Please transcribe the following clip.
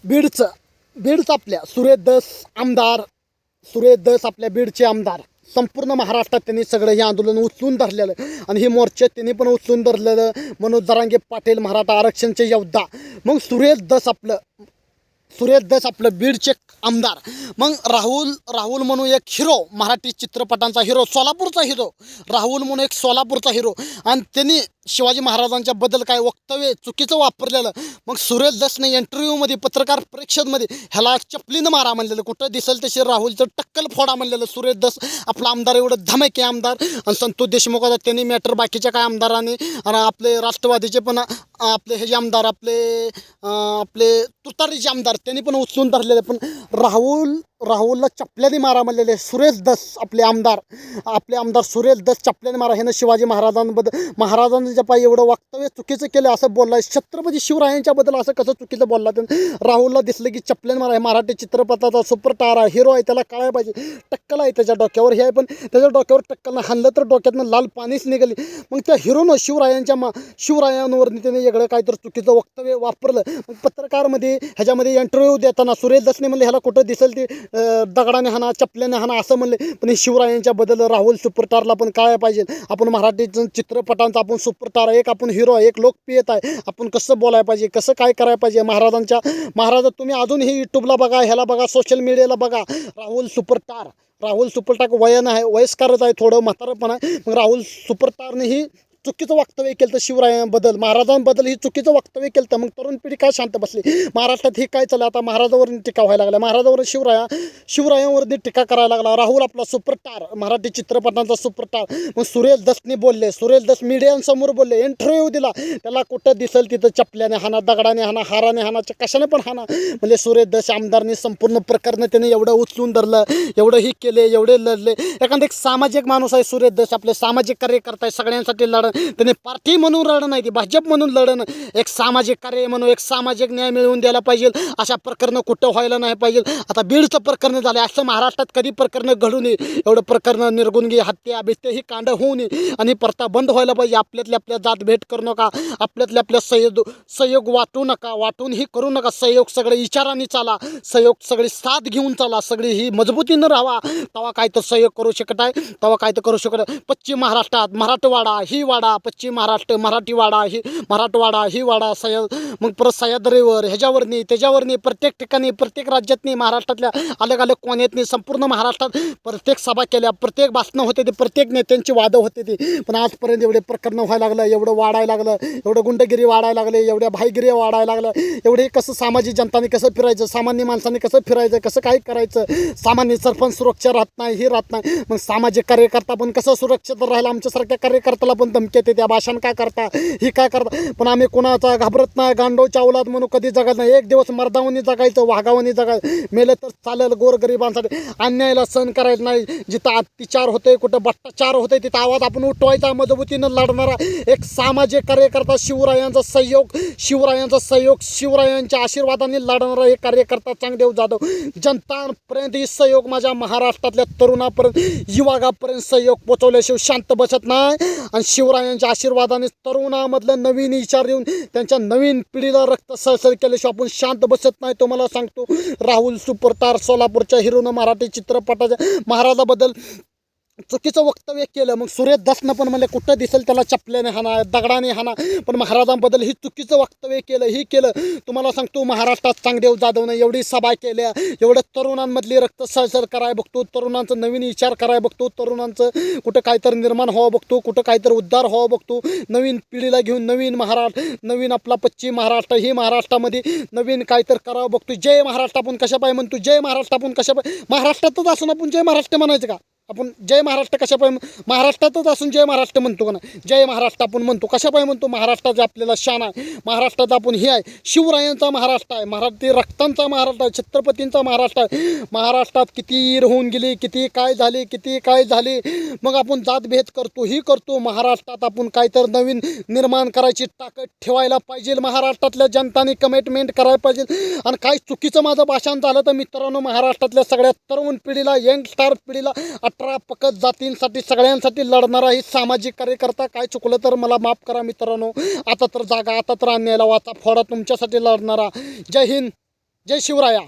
बीडचं आपल्या सुरेश दस आपल्या बीडचे आमदार संपूर्ण महाराष्ट्रात त्यांनी सगळं हे आंदोलन उचलून धरलेलं आणि हे मोर्चे त्यांनी पण उचलून धरलेलं. मनोज जरांगे पाटील मराठा आरक्षणचे योद्धा. मग सुरेश दस आपलं बीडचे आमदार. मग राहुल म्हणून एक हिरो, मराठी चित्रपटांचा हिरो, सोलापूरचा हिरो, राहुल म्हणून एक सोलापूरचा हिरो, आणि त्यांनी शिवाजी महाराजांच्या बद्दल काय वक्तव्य चुकीचं वापरलेलं. मग सुरेश दसने इंटरव्ह्यूमध्ये पत्रकार परिषदमध्ये ह्याला चपलीनं मारा म्हणलेलं, कुठं दिसेल तसे राहुलचं टक्कल फोडा म्हणलेलं. सुरेश दस आपला आमदार एवढं धमके आमदार. आणि संतोष देशमुख होता त्यांनी मॅटर बाकीच्या काय आमदारांनी, आणि आपले राष्ट्रवादीचे पण आपले हे जे आमदार आपले तुतारीचे आमदार त्यांनी पण उचलून धरलेले. पण राहुलला चपल्याने मारा म्हणलेले सुरेश दस आपले आमदार सुरेश दस चपल्याने मारा. ह्यानं शिवाजी महाराजांच्या पायी एवढं वक्तव्य चुकीचं केलं असं बोलला. छत्रपती शिवरायांच्याबद्दल असं कसं चुकीचं बोलला. राहुलला दिसलं की चपल्याने मारा. मराठी चित्रपटाचा सुपरस्टार आहे, हिरो आहे, त्याला कळायला पाहिजे. टक्कल आहे त्याच्या डोक्यावर, हे आहे, पण त्याच्या डोक्यावर टक्कल हाणलं तर डोक्यातनं लाल पाणीच निघाली. मग त्या हिरोनं शिवरायांवरती त्याने वेगळं काहीतरी चुकीचं वक्तव्य वापरलं. मग पत्रकारमध्ये ह्याच्यामध्ये इंटरव्ह्यू देताना सुरेश दसने म्हणले ह्याला कुठं दिसेल ते दगडाने हाना, चपल्याने हाना असं म्हणले. पण शिवरायांच्या बद्दल राहुल सुपरस्टारला पण कळायला पाहिजे. आपण मराठी चित्रपटांचा आपण सुपरस्टार आहे, एक आपण हिरो आहे, एक लोकप्रियता आहे. आपण कसं बोलायला पाहिजे, कसं काय करायला पाहिजे. महाराज तुम्ही अजूनही यूट्यूबला बघा, ह्याला बघा, सोशल मीडियाला बघा. राहुल सुपरस्टार वयन आहे, वयस्कारच आहे, थोडं म्हातारपण आहे. मग राहुल सुपरस्टारनेही चुकीचं वक्तव्य केलं तर शिवरायांबद्दल, महाराजांबद्दल ही चुकीचं वक्तव्य केलं तर. मग तरुण पिढी काय शांत बसली. महाराष्ट्रात हे काय चाललं आता, महाराजांवर टीका व्हायला लागला, महाराजांवर शिवरायांवरती टीका करायला लागला. राहुल आपला सुपरस्टार, मराठी चित्रपटांचा सुपरस्टार. मग सुरेश दसने बोलले, सुरेश दस मीडियांसमोर बोलले, इंटरव्ह्यू दिला. त्याला कुठं दिसेल तिथं चपल्याने हाना, दगडाने हाना, हाराने हाना, कशाने पण हाना. म्हणजे सुरेश दस आमदारने संपूर्ण प्रकरण त्याने एवढं उचलून धरलं, एवढं ही केले, एवढे लढले. एखादा एक सामाजिक माणूस आहे सुरेश दस, आपले सामाजिक कार्यकर्ता आहे, सगळ्यांसाठी लढ. त्याने पार्टी म्हणून लढणं नाही, ती भाजप म्हणून लढणं, एक सामाजिक कार्य म्हणून एक सामाजिक न्याय मिळवून द्यायला पाहिजे. अशा प्रकरणं कुठं व्हायला नाही पाहिजे. आता बीडचं प्रकरण झालं, असं महाराष्ट्रात कधी प्रकरणं घडू नये. एवढं प्रकरणं निर्गुण घे, हत्या बित्या ही कांड होऊ नये आणि परता बंद व्हायला पाहिजे. आपल्या जात भेट करू नका, आपल्या सहयोग वाटू नका, वाटून ही करू नका. सहयोग सगळे विचारांनी चाला, सहयोग सगळी साथ घेऊन चाला, सगळी ही मजबूतीनं राहा. तेव्हा काय तर सहयोग करू शकत आहे, तेव्हा काय तर करू शकत. पश्चिम महाराष्ट्रात मराठवाडा ही वाडा, पश्चिम महाराष्ट्र मराठवाडा ही वाडा, मग परत सह्याद्रीवर ह्याच्यावरनी त्याच्यावरनी प्रत्येक ठिकाणी प्रत्येक राज्यातनी महाराष्ट्रातल्या अलग अलग कोण्यातनी संपूर्ण महाराष्ट्रात प्रत्येक सभा केल्या, प्रत्येक भाषणं होते ते, प्रत्येक नेत्यांची वादं होते ते. पण आजपर्यंत एवढे प्रकरणं व्हायला लागलं, एवढं वाढायला लागलं, एवढं गुंडगिरी वाढायला लागले, एवढ्या भाईगिरी वाढायला लागलं. एवढे कसं सामाजिक जनताने कसं फिरायचं, सामान्य माणसाने कसं फिरायचं, कसं काय करायचं. सामान्य सरपंच सुरक्षा राहत नाही, ही राहत नाही. मग सामाजिक कार्यकर्ता पण कसं सुरक्षित राहायला. आमच्यासारख्या कार्यकर्त्याला पण धमकी येते, त्या भाषण काय करता, ही काय करता. पण आम्ही कोणाचा घाबरत नाही, गांडोच्या औलाद म्हणून कधी जगायचं नाही. एक दिवस मर्दावनी जगायचं, वाघावनी जगायचं, मेलं तर चालेल. गोरगरिबांसाठी अन्यायाला सहन करायचं नाही. जिथं अत्याचार होते, कुठं भ्रष्टाचार होते, तिथं आवाज आपण उठवायचा. मजबूतीनं लढणारा एक सामाजिक कार्यकर्ता, शिवरायांचा सहयोग, शिवरायांच्या आशीर्वादाने लढणारा एक कार्यकर्ता चांगदेव जाधव. जनतापर्यंत ही सहयोग, माझ्या महाराष्ट्रातल्या तरुणापर्यंत, युवकापर्यंत सहयोग पोचवल्याशिवाय शांत बसत नाही. आणि शिवरायांच्या आशीर्वादाने तरुणामधलं नवीन विचार येऊन त्यांच्या नवीन पिढीला रक्त सळसळ केल्याशिवाय आपण शांत बसत नाही. तो मला सांगतो. राहुल सुपरस्टार सोलापूरच्या हिरोनं मराठी चित्रपटाच्या महाराजाबद्दल चुकीचं वक्तव्य केलं. मग सुरेश दसनं पण म्हणले कुठं दिसेल त्याला चपल्याने हाना, दगडाने हाना. पण महाराजांबद्दल ही चुकीचं वक्तव्य केलं, ही केलं. तुम्हाला सांगतो महाराष्ट्रात चांगदेव जाधवनं एवढी सभा केल्या, एवढं तरुणांमधली रक्त सळसळ करायला बघतो, तरुणांचं नवीन विचार करायला बघतो, तरुणांचं कुठं काहीतरी निर्माण व्हावं बघतो, कुठं काहीतरी उद्धार व्हावं बघतो. नवीन पिढीला घेऊन नवीन आपला पश्चिम महाराष्ट्र, ही महाराष्ट्रामध्ये नवीन काहीतरी करावं बघतो. जय महाराष्ट्र आपण कशा पाहिजे म्हणतो, जय महाराष्ट्र आपण कशा पाहिजे, महाराष्ट्रातच असून आपण जय महाराष्ट्र म्हणायचं का. आपण जय महाराष्ट्र कशा पाहिजे, महाराष्ट्रातच असून जय महाराष्ट्र म्हणतो का नाही. जय महाराष्ट्र आपण म्हणतो कशा पाहिजे म्हणतो, महाराष्ट्राचा आपल्याला शान आहे, महाराष्ट्राचा आपण हे आहे, शिवरायांचा महाराष्ट्र आहे, मराठी रक्तांचा महाराष्ट्र आहे, छत्रपतींचा महाराष्ट्र आहे. महाराष्ट्रात किती होऊन गेली, किती काय झाले. मग आपण जातभेद करतो, ही करतो. महाराष्ट्रात आपण काहीतरी नवीन निर्माण करायची ताकद ठेवायला पाहिजे. महाराष्ट्रातल्या जनताने कमिटमेंट करायला पाहिजे. आणि काही चुकीचं माझं भाषण झालं तर मित्रांनो, महाराष्ट्रातल्या सगळ्या तरुण पिढीला, यंगस्टार पिढीला, 18 पकड जातींसाठी सगळ्यांसाठी लढणारा ही सामाजिक कार्यकर्ता, काय चुकलं तर मला माफ करा मित्रांनो. आता तर जागा, आता तर अन्यायाला वाचा फोडा, तुमच्यासाठी लढणारा. जय हिंद. जय शिवराया.